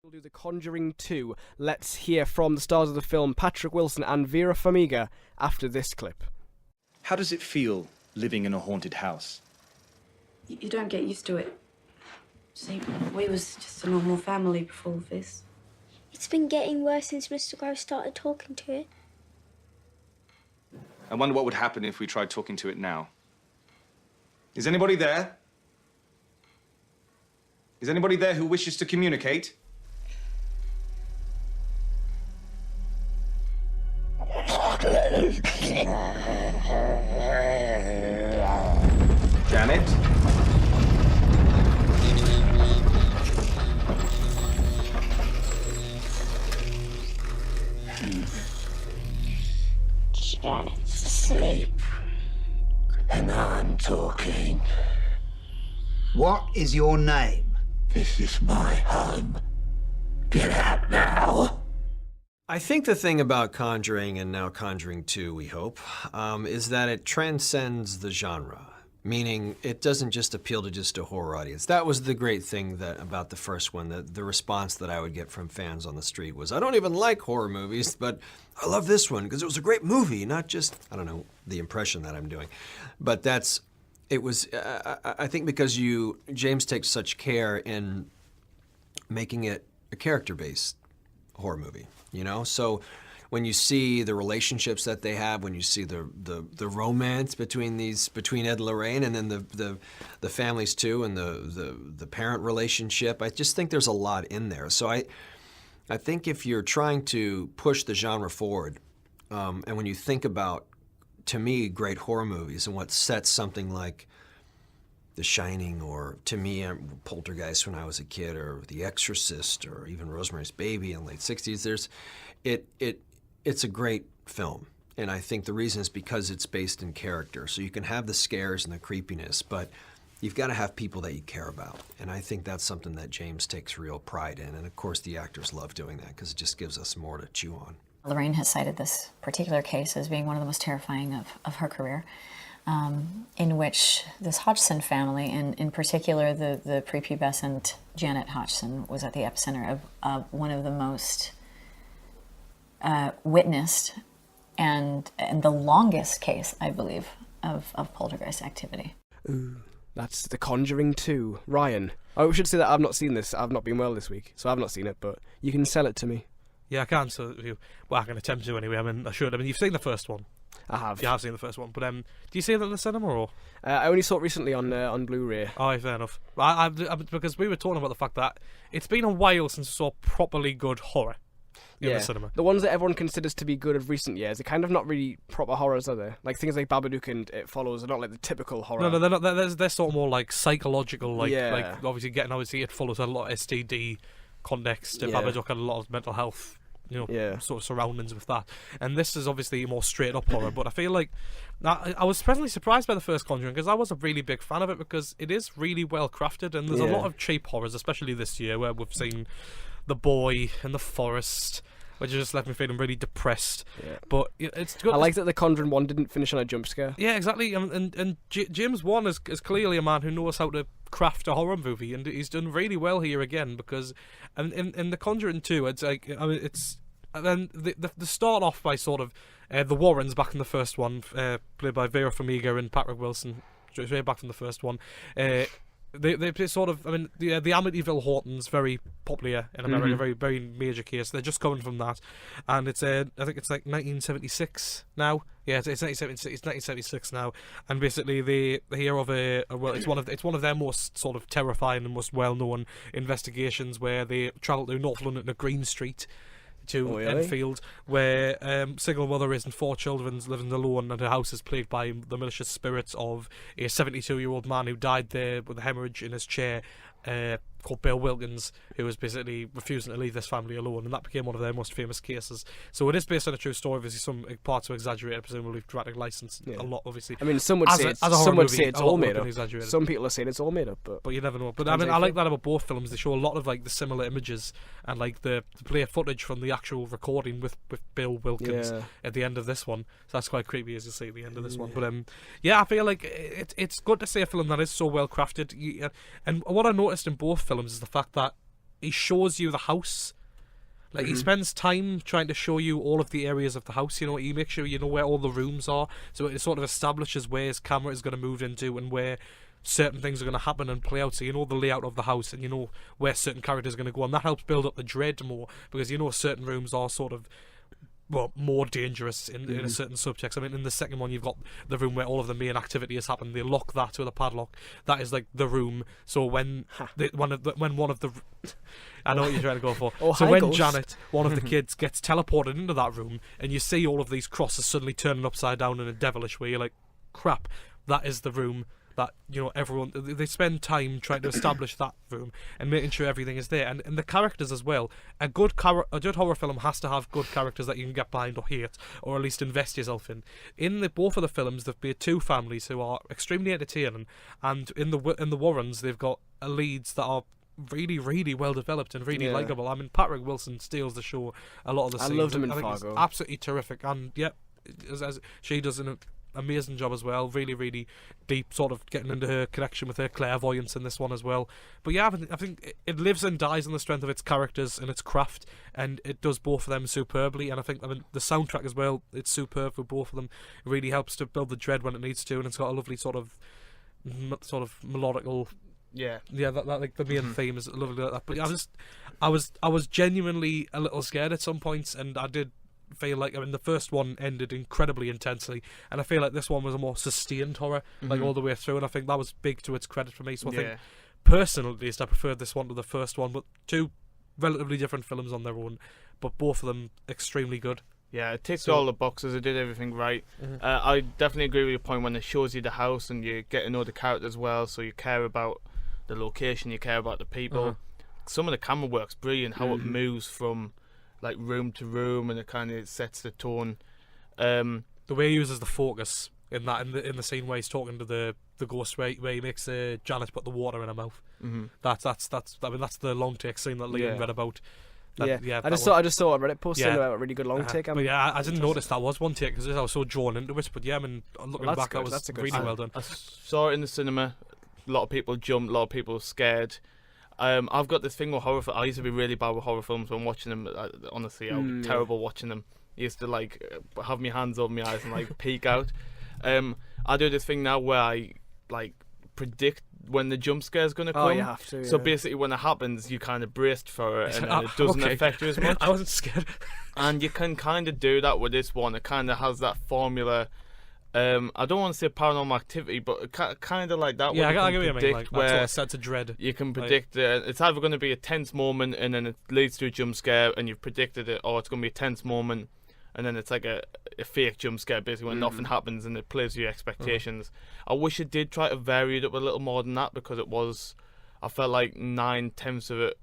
We'll do The Conjuring 2. Let's hear from the stars of the film, Patrick Wilson and Vera Farmiga, after this clip. How does it feel living in a haunted house? You don't get used to it. See, we was just a normal family before this. It's been getting worse since Mr. Gross started talking to it. I wonder what would happen if we tried talking to it now. Is anybody there? Is anybody there who wishes to communicate? Janet? Janet's asleep. And I'm talking. What is your name? This is my home. Get out now. I think the thing about Conjuring, and now Conjuring 2, we hope, is that it transcends the genre. Meaning, it doesn't just appeal to just a horror audience. That was the great thing about the first one. The response that I would get from fans on the street was, I don't even like horror movies, but I love this one because it was a great movie, not just, I don't know, the impression that I'm doing. But I think because James takes such care in making it a character-based horror movie, you know? So when you see the relationships that they have, when you see the romance between Ed and Lorraine, and then the families too, and the parent relationship, I just think there's a lot in there. So I think if you're trying to push the genre forward, and when you think about, to me, great horror movies and what sets something like The Shining, or to me, Poltergeist when I was a kid, or The Exorcist, or even Rosemary's Baby in the late 60s, it's a great film. And I think the reason is because it's based in character. So you can have the scares and the creepiness, but you've got to have people that you care about. And I think that's something that James takes real pride in. And of course, the actors love doing that because it just gives us more to chew on. Lorraine has cited this particular case as being one of the most terrifying of her career, in which this Hodgson family, and in particular the prepubescent Janet Hodgson, was at the epicenter of one of the most witnessed and the longest case, I believe, of poltergeist activity. Ooh, that's The Conjuring 2. Ryan, I should say that I've not seen this. I've not been well this week, so I've not seen it, but you can sell it to me. Yeah, I can. So I can attempt to anyway. I should. You've seen the first one. I have. You have seen the first one, but do you see that in the cinema or? I only saw it recently on Blu-ray. Oh, fair enough. Because we were talking about the fact that it's been a while since we saw properly good horror in the cinema. The ones that everyone considers to be good of recent years, they're kind of not really proper horrors, are they? Like things like Babadook and It Follows are not like the typical horror. No, they're not. They're sort of more like psychological. Like obviously It Follows had a lot of STD context. Babadook had a lot of mental health, sort of surroundings with that. And this is obviously more straight up horror, but I feel like I was pleasantly surprised by the first Conjuring because I was a really big fan of it because it is really well crafted, and there's a lot of cheap horrors, especially this year, where we've seen The Boy and The Forest, which just left me feeling really depressed. Yeah. But it's good. I like that The Conjuring 1 didn't finish on a jump scare. Yeah, exactly. And James Wan is clearly a man who knows how to craft a horror movie, and he's done really well here again because in The Conjuring 2, it's like and then they start off by sort of the Warrens back in the first one, played by Vera Farmiga and Patrick Wilson, straight back from the first one. They sort of, the Amityville Hauntons, very popular in America, very very major case. They're just coming from that, and it's I think it's like 1976 now. Yeah, it's 1976 now, and basically they hear of it's one of their most sort of terrifying and most well known investigations where they travel to North London to Green Street to Enfield, where single mother is and 4 children living alone, and her house is plagued by the malicious spirits of a 72-year-old man who died there with a hemorrhage in his chair, called Bill Wilkins, who was basically refusing to leave this family alone, and that became one of their most famous cases. So it is based on a true story. Obviously, some parts are exaggerated, presumably dramatic license a lot. Obviously, some would say it's all made up. Some people are saying it's all made up, but you never know. But I like that about both films. They show a lot of like the similar images and like the player footage from the actual recording with Bill Wilkins at the end of this one. So that's quite creepy, as you see at the end of this one. But I feel like it's good to see a film that is so well crafted. And what I noticed in both films is the fact that he shows you the house. Like, he spends time trying to show you all of the areas of the house, you know, he makes sure you know where all the rooms are, so it sort of establishes where his camera is going to move into and where certain things are going to happen and play out, so you know the layout of the house and you know where certain characters are going to go, and that helps build up the dread more, because you know certain rooms are sort of, well, more dangerous in a certain subjects. I mean, in the second one, you've got the room where all of the main activity has happened. They lock that with a padlock. That is like the room. So when one of the I know what you're trying to go for. So when Ghost. Janet, one of the kids, gets teleported into that room, and you see all of these crosses suddenly turning upside down in a devilish way, you're like, crap, that is the room. That, you know, everyone, they spend time trying to establish that room and making sure everything is there, and the characters as well. A good horror film has to have good characters that you can get behind or hate, or at least invest yourself in. In both of the films, there've been two families who are extremely entertaining, and in the Warrens, they've got leads that are really, really well developed and really likable. I mean, Patrick Wilson steals the show a lot of the scenes. I loved him in think Fargo. he's absolutely terrific, and as she does an amazing job as well. Really, really deep, sort of getting into her connection with her clairvoyance in this one as well. But yeah, I think it lives and dies on the strength of its characters and its craft, and it does both of them superbly. And I mean the soundtrack as well, it's superb for both of them. It really helps to build the dread when it needs to, and it's got a lovely sort of melodical. Yeah, that like the main theme is lovely like that. But yeah, I was genuinely a little scared at some points, and I did feel like, I mean, the first one ended incredibly intensely, and I feel like this one was a more sustained horror, like all the way through, and I think that was big to its credit for me. So I think, personally at least, I preferred this one to the first one, but two relatively different films on their own, but both of them extremely good. Yeah, it ticked all the boxes. It did everything right. I definitely agree with your point when it shows you the house and you get to know the characters well, so you care about the location, you care about the people. Some of the camera work's brilliant, how it moves from like room to room, and it kind of sets the tone. The way he uses the focus in the scene where he's talking to the ghost, where he makes Janet put the water in her mouth. That's I mean, that's the long take scene that Liam read about. I just saw a Reddit post saying about a really good long take. But yeah, I didn't notice that was one take because I was so drawn into it. But yeah, I mean, looking back, that was really well done. I saw it in the cinema. A lot of people jumped. A lot of people were scared. I've got this thing with horror. I used to be really bad with horror films when watching them. Honestly, I was terrible watching them. I used to like have my hands over my eyes and like peek out. I do this thing now where I like predict when the jump scare is going to come. Oh, you have to. So basically, when it happens, you kind of braced for it, and then it doesn't affect you as much. I wasn't scared. And you can kind of do that with this one. It kind of has that formula. I don't want to say Paranormal Activity, but kind of like that. Yeah, I get what you mean. Like, that sort of sense of dread. You can predict it's either going to be a tense moment and then it leads to a jump scare, and you've predicted it, or it's going to be a tense moment and then it's like a fake jump scare, basically, when nothing happens and it plays to your expectations. I wish it did try to vary it up a little more than that, because I felt like 9/10 of it.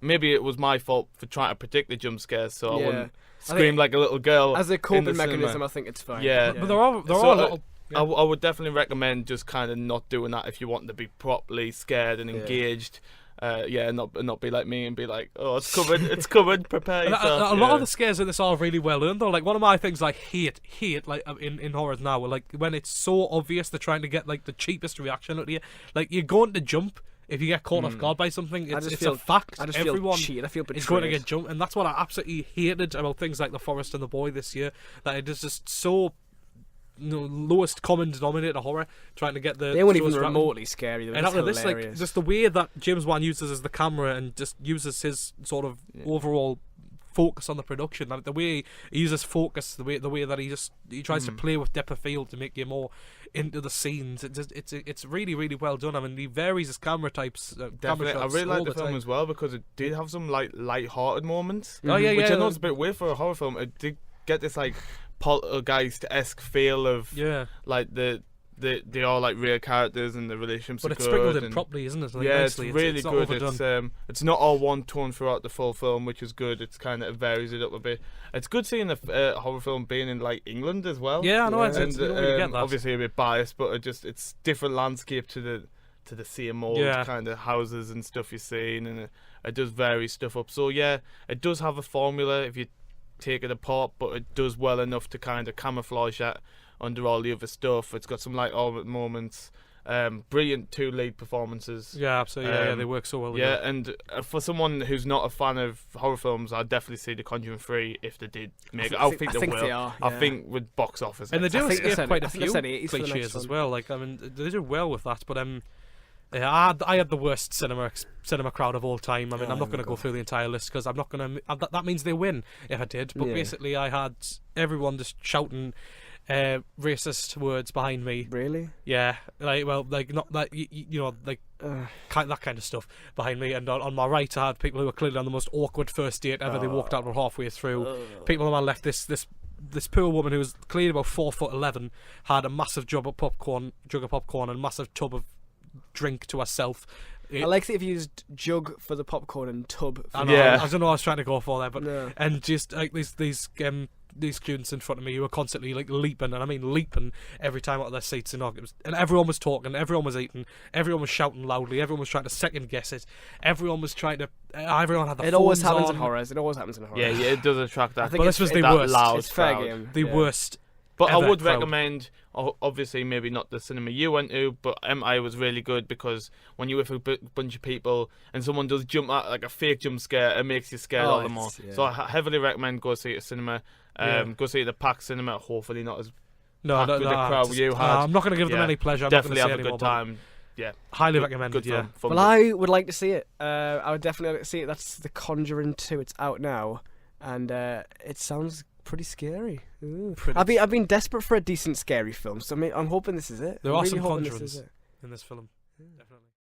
Maybe it was my fault for trying to predict the jump scares, so I wouldn't scream like a little girl. As a coping cinema. mechanism, I think it's fine. Yeah, but there are a lot. I would definitely recommend just kind of not doing that if you want to be properly scared and engaged. Not be like me and be like, oh, it's covered, prepare yourself. A lot of the scares in this are really well done, though. Like, one of my things I hate like in horrors now, like when it's so obvious they're trying to get like the cheapest reaction out of you. Like, you're going to jump if you get caught off guard by something. It's a fact. Everyone I feel betrayed. is going to get jumped, and that's what I absolutely hated about things like The Forest and the Boy this year. That it is just so lowest common denominator horror, trying to get the. They weren't even remotely scary. And after this, like, just the way that James Wan uses as the camera and just uses his sort of overall focus on the production, like the way he uses focus, the way that he tries to play with depth of field to make you more into the scenes. It's really, really well done. I mean, he varies his camera types. Definitely, I really like the film as well, because it did have some light-hearted moments. Which I know it's a bit weird for a horror film. It did get this like poltergeist-esque feel of like they are like real characters and the relationships. But are it's good sprinkled in properly, isn't it? Like, nicely. It's really it's good. Overdone. It's not all one tone throughout the full film, which is good. It's kind of varies it up a bit. It's good seeing a horror film being in like England as well. Yeah, I know. And, you don't really get that. Obviously a bit biased, but it's different landscape to the same old kind of houses and stuff you're seeing, and it does vary stuff up. So yeah, it does have a formula if you take it apart, but it does well enough to kind of camouflage that under all the other stuff. It's got some light-hearted moments. Brilliant 2 lead performances. Yeah, absolutely. Yeah, they work so well. Yeah, and for someone who's not a fan of horror films, I'd definitely see The Conjuring 3 if they did make it. I think they will. They are, I think with box office. And they do escape quite a few cliches cliches as well. Like, I mean, they do well with that. But yeah, I had the worst cinema crowd of all time. I mean, I'm not going to go through the entire list because I'm not going to. That means they win if I did. But basically, I had everyone just shouting racist words behind me. Really? Yeah, like not like you know, like that kind of stuff behind me. And on my right, I had people who were clearly on the most awkward first date ever. They walked out about halfway through. People on my left, this poor woman who was clearly about 4'11", had a massive jug of popcorn, and massive tub of drink to herself. I like that you've used jug for the popcorn and tub for I don't know what I was trying to go for there, but and just like these students in front of me who were constantly like leaping, and I mean leaping every time out of their seats, and everyone was talking, everyone was eating, everyone was shouting loudly, everyone was trying to second guess it, everyone was trying to, everyone had the It phones always happens on. in horrors. It always happens in horror. Yeah, it does attract that. I think But this was the that worst. loud It's fair crowd. game. The worst. But I ever would crowd. recommend, obviously, maybe not the cinema you went to, but MI was really good because when you're with a bunch of people and someone does jump out like a fake jump scare, it makes you scared all the more. So I heavily recommend go see it at cinema. Go see it at the packed cinema. Hopefully not as packed with the crowd you had. I'm not going to give them any pleasure. I'm Definitely not have a gonna good say time. Yeah, highly recommended. Good Yeah. fun. Well, I would like to see it. I would definitely like to see it. That's The Conjuring 2. It's out now, and it sounds pretty scary. I've been desperate for a decent scary film, so I'm hoping this is it. There I'm are really some hoping conjurings this is it. in this film. Definitely.